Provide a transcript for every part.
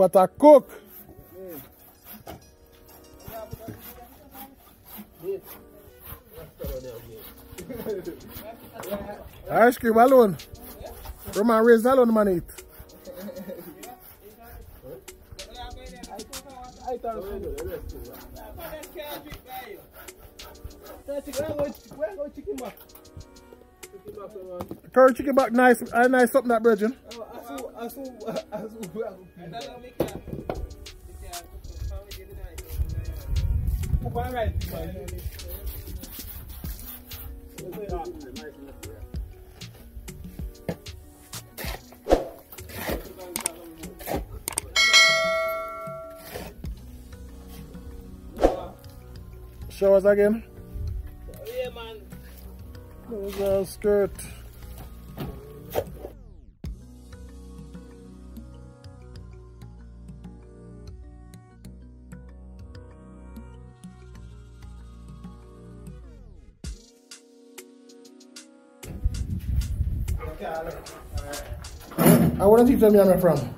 pot of cook. Ice cream alone. Roman raised alone man eat. Curry chicken back nice, nice something that virgin. Show us again. Yeah, man. There's a skirt. I want to teach them where I'm from.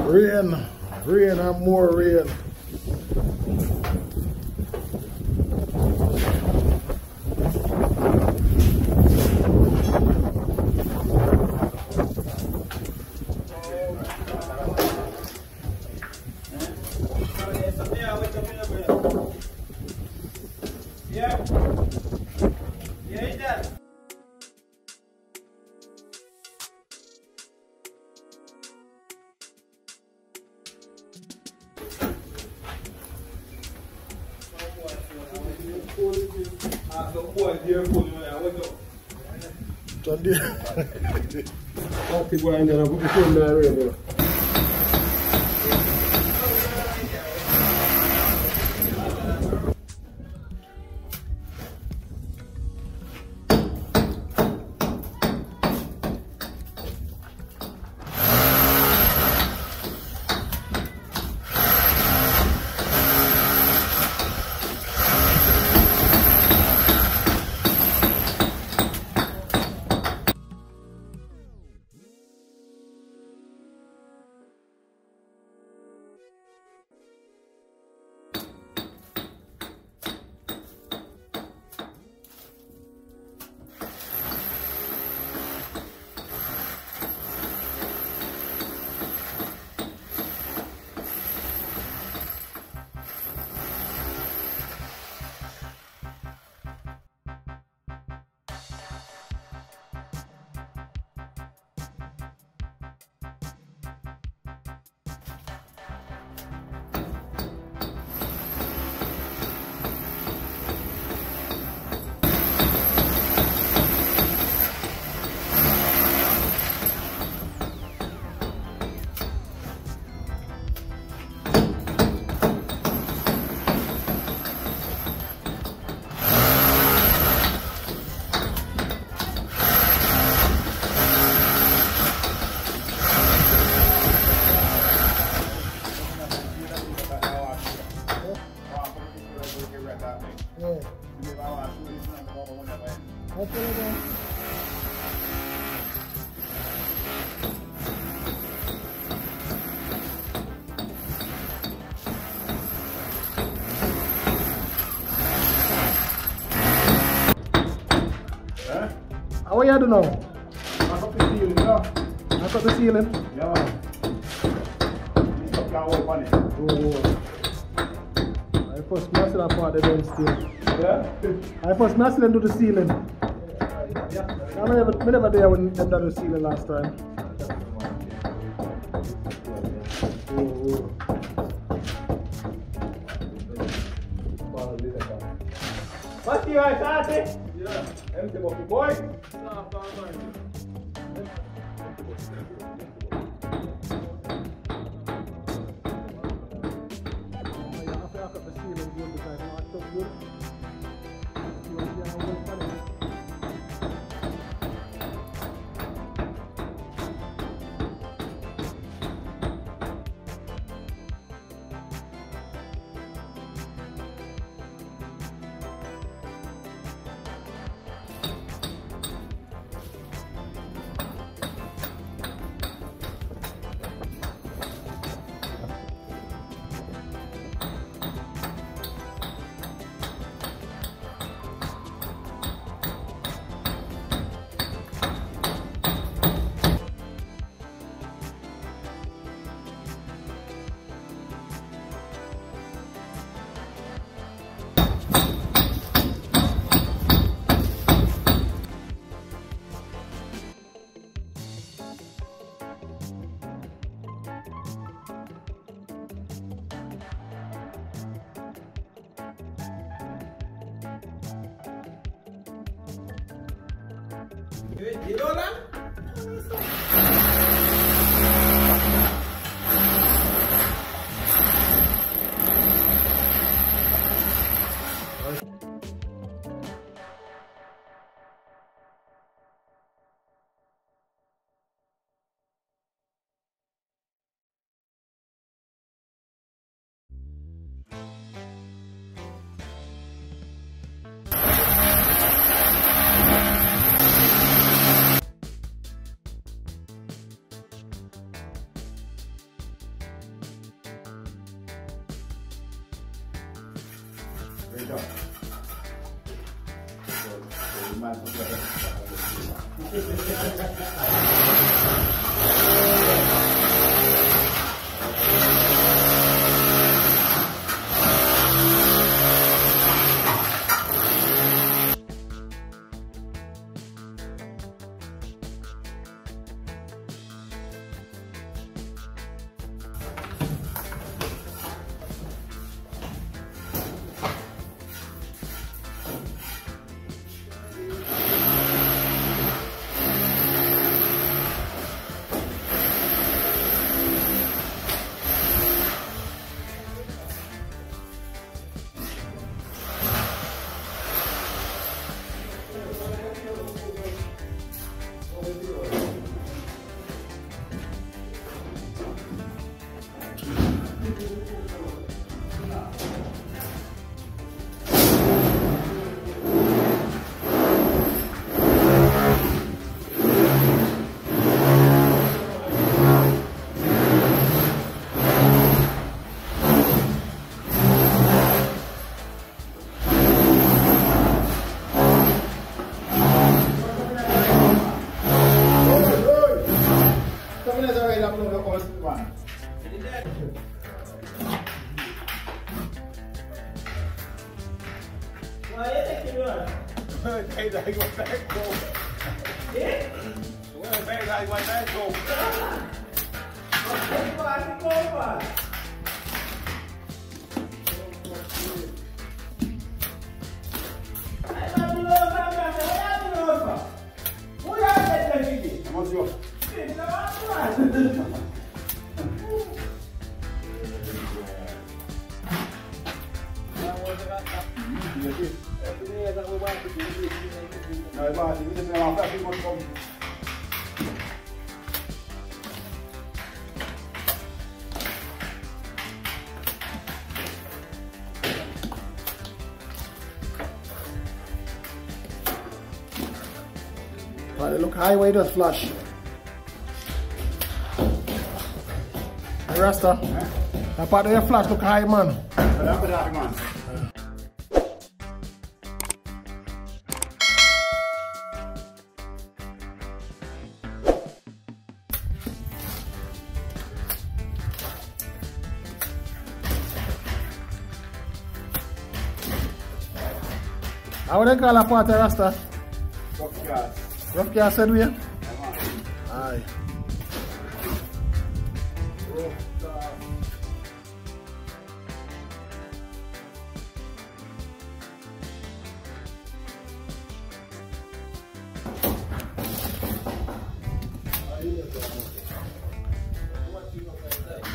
Rain, rain and more rain. What you do now? Knock up the ceiling, yeah. Knock up the ceiling? Yeah, man. It's up that whole on it. Oh. I first must that part they don't steal. Yeah? I first must them do the ceiling. Yeah. I never there when them done the ceiling last time. Oh. What's your Castin? Yeah. Empty bucket boy. You know that? Great job. Right, look highway does flush. Hey Rasta, that part of your flash look high, man. How would they call that part of Rasta? Rough gas. Rough gas said we? Aye.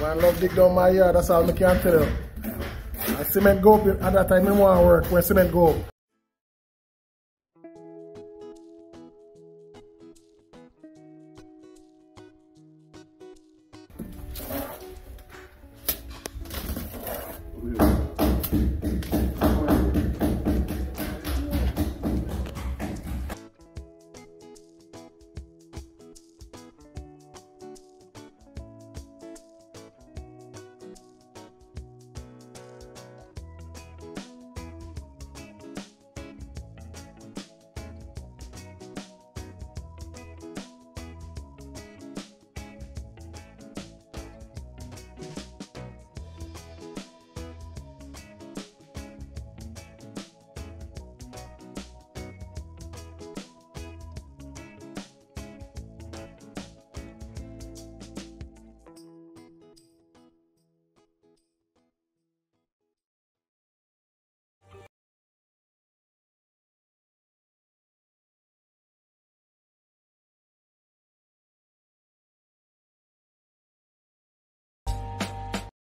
Man, love dig down my yard, that's all I can tell you. And cement go up at that time, I want to work when cement go up.